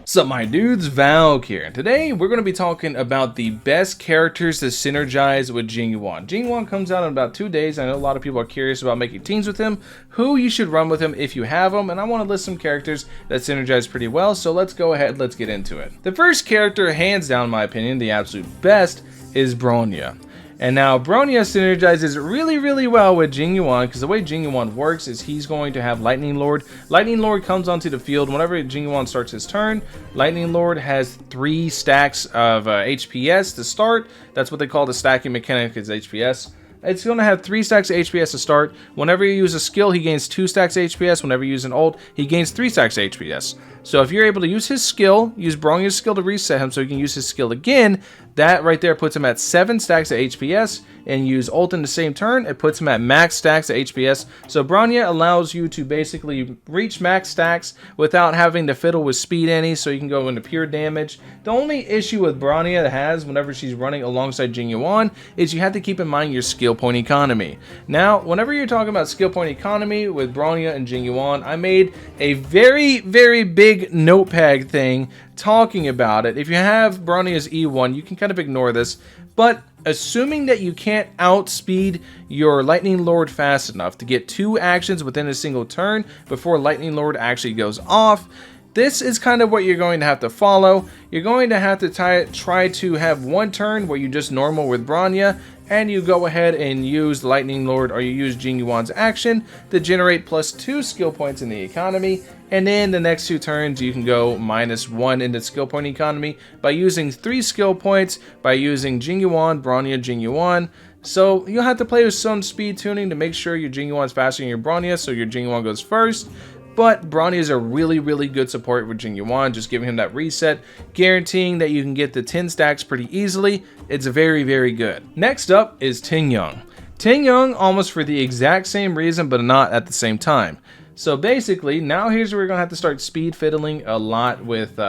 What's up, my dudes? Valk here. Today we're going to be talking about the best characters to synergize with Jing Yuan. Jing Yuan comes out in about 2 days. I know a lot of people are curious about making teams with him, who you should run with him if you have him, and I want to list some characters that synergize pretty well, so let's go ahead, let's get into it. The first character, hands down in my opinion, the absolute best, is Bronya. And now Bronya synergizes really well with Jing Yuan, because the way Jing Yuan works is he's going to have Lightning Lord. Lightning Lord comes onto the field whenever Jing Yuan starts his turn. Lightning Lord has 3 stacks of HPS to start. That's what they call the stacking mechanic, is HPS. It's going to have 3 stacks of HPS to start. Whenever you use a skill, he gains 2 stacks of HPS. Whenever you use an ult, he gains 3 stacks of HPS. So if you're able to use his skill, use Bronya's skill to reset him so he can use his skill again, that right there puts him at 7 stacks of HPS, and use ult in the same turn, it puts him at max stacks of HPS. So Bronya allows you to basically reach max stacks without having to fiddle with speed any, so you can go into pure damage. The only issue with Bronya has whenever she's running alongside Jing Yuan is you have to keep in mind your skill point economy. Now, whenever you're talking about skill point economy with Bronya and Jing Yuan, I made a very big notepad thing talking about it. If you have Bronya's E1, you can kind of ignore this, but assuming that you can't outspeed your Lightning Lord fast enough to get 2 actions within a single turn before Lightning Lord actually goes off, this is kind of what you're going to have to follow. You're going to have to try to have 1 turn where you just normal with Bronya, and you go ahead and use Lightning Lord, or you use Jing Yuan's action to generate +2 skill points in the economy, and then the next 2 turns you can go -1 in the skill point economy by using 3 skill points by using Jing Yuan, Bronya, Jing Yuan. So you'll have to play with some speed tuning to make sure your Jing Yuan's faster than your Bronya, so your Jing Yuan goes first. But Bronya is a really good support with Jing Yuan, just giving him that reset, guaranteeing that you can get the 10 stacks pretty easily. It's very good. Next up is Ting Young. Ting Young, almost for the exact same reason, but not at the same time. So basically, now here's where we're going to have to start speed fiddling a lot with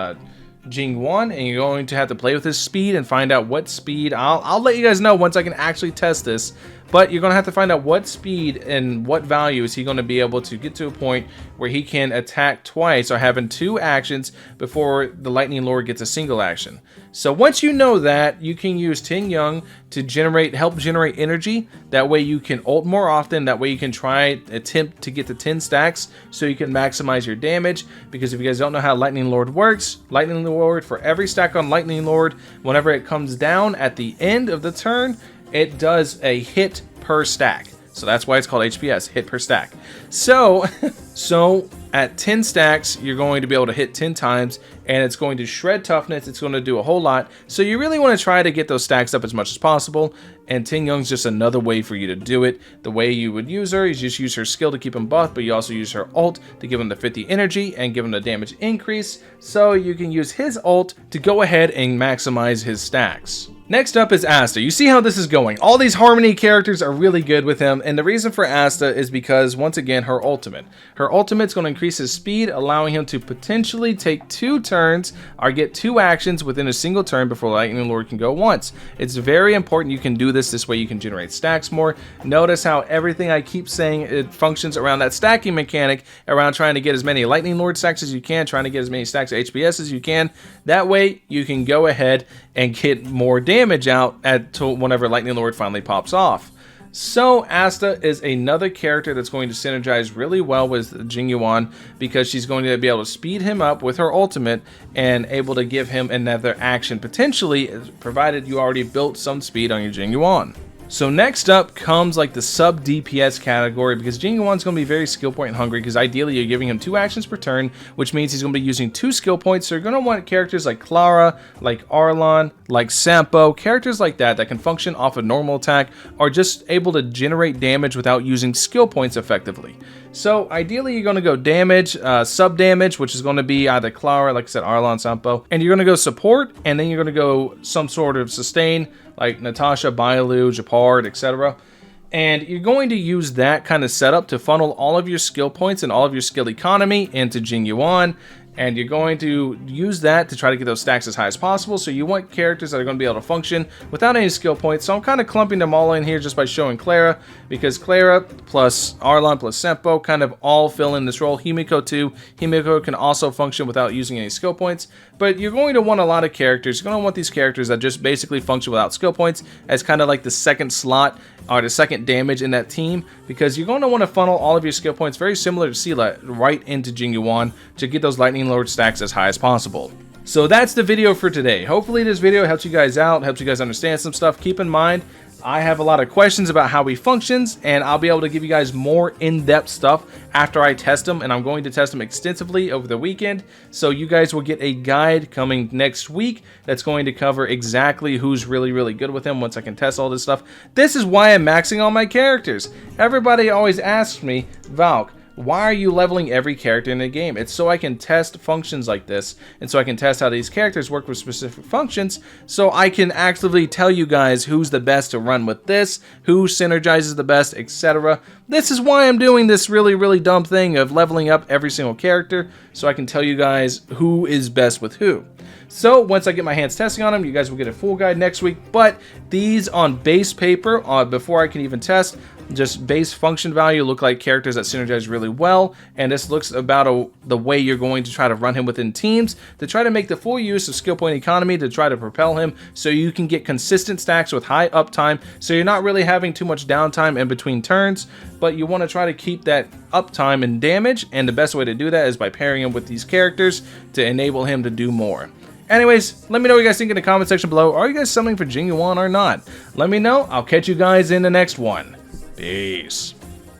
Jing Yuan, and you're going to have to play with his speed and find out what speed. I'll let you guys know once I can actually test this, but you're going to have to find out what speed and what value is he going to be able to get to a point where he can attack twice or having 2 actions before the Lightning Lord gets a single action. So once you know that, you can use Ting Young to help generate energy. That way you can ult more often. That way you can attempt to get to 10 stacks so you can maximize your damage. Because if you guys don't know how Lightning Lord works, Lightning Lord, for every stack on Lightning Lord, whenever it comes down at the end of the turn, it does a hit per stack. So that's why it's called HPS, hit per stack. So at 10 stacks, you're going to be able to hit 10 times, and it's going to shred toughness. It's going to do a whole lot. So you really want to try to get those stacks up as much as possible, and Ting Young's just another way for you to do it. The way you would use her is just use her skill to keep him buffed, but you also use her ult to give him the 50 energy and give him the damage increase, so you can use his ult to go ahead and maximize his stacks. Next up is Asta. You see how this is going. All these Harmony characters are really good with him, and the reason for Asta is because, once again, her ultimate. Her ultimate's going to increase his speed, allowing him to potentially take 2 turns or get 2 actions within a single turn before Lightning Lord can go once. It's very important you can do this way you can generate stacks more. Notice how everything I keep saying, it functions around that stacking mechanic, around trying to get as many Lightning Lord stacks as you can, trying to get as many stacks of HPS as you can. That way you can go ahead and get more damage out whenever Lightning Lord finally pops off. So Asta is another character that's going to synergize really well with Jing Yuan, because she's going to be able to speed him up with her ultimate and able to give him another action potentially, provided you already built some speed on your Jing Yuan. So next up comes like the sub DPS category, because Jing Yuan's going to be very skill point hungry, because ideally you're giving him 2 actions per turn, which means he's going to be using 2 skill points. So you're going to want characters like Clara, like Arlan, like Sampo, characters like that can function off a normal attack, or just able to generate damage without using skill points effectively. So ideally you're going to go damage, sub damage, which is going to be either Clara, like I said, Arlan, Sampo, and you're going to go support, and then you're going to go some sort of sustain, like Natasha, Bailu, Japard, etc. And you're going to use that kind of setup to funnel all of your skill points and all of your skill economy into Jing Yuan, and you're going to use that to try to get those stacks as high as possible. So you want characters that are going to be able to function without any skill points. So I'm kind of clumping them all in here just by showing Clara, because Clara plus Arlon plus Senpo kind of all fill in this role. Himiko too. Himiko can also function without using any skill points, but you're going to want a lot of characters. You're going to want these characters that just basically function without skill points as kind of like the second slot or the second damage in that team, because you're going to want to funnel all of your skill points very similar to Sela right into Jing Yuan to get those Lightning Lord stacks as high as possible. So that's the video for today. Hopefully this video helps you guys out, helps you guys understand some stuff. Keep in mind, I have a lot of questions about how he functions, and I'll be able to give you guys more in-depth stuff after I test him, and I'm going to test him extensively over the weekend. So you guys will get a guide coming next week that's going to cover exactly who's really, really good with him once I can test all this stuff. This is why I'm maxing all my characters. Everybody always asks me, Valk, why are you leveling every character in the game? It's so I can test functions like this, and so I can test how these characters work with specific functions, so I can actively tell you guys who's the best to run with this, who synergizes the best, etc. This is why I'm doing this really, really dumb thing of leveling up every single character, so I can tell you guys who is best with who. So once I get my hands testing on them, you guys will get a full guide next week, but these on base paper, before I can even test, just base function value look like characters that synergize really well, and this looks about the way you're going to try to run him within teams to try to make the full use of skill point economy to try to propel him so you can get consistent stacks with high uptime, so you're not really having too much downtime in between turns, but you want to try to keep that uptime and damage, and the best way to do that is by pairing him with these characters to enable him to do more. Anyways, let me know what you guys think in the comment section below. Are you guys summoning for Jing Yuan or not? Let me know. I'll catch you guys in the next one. Peace.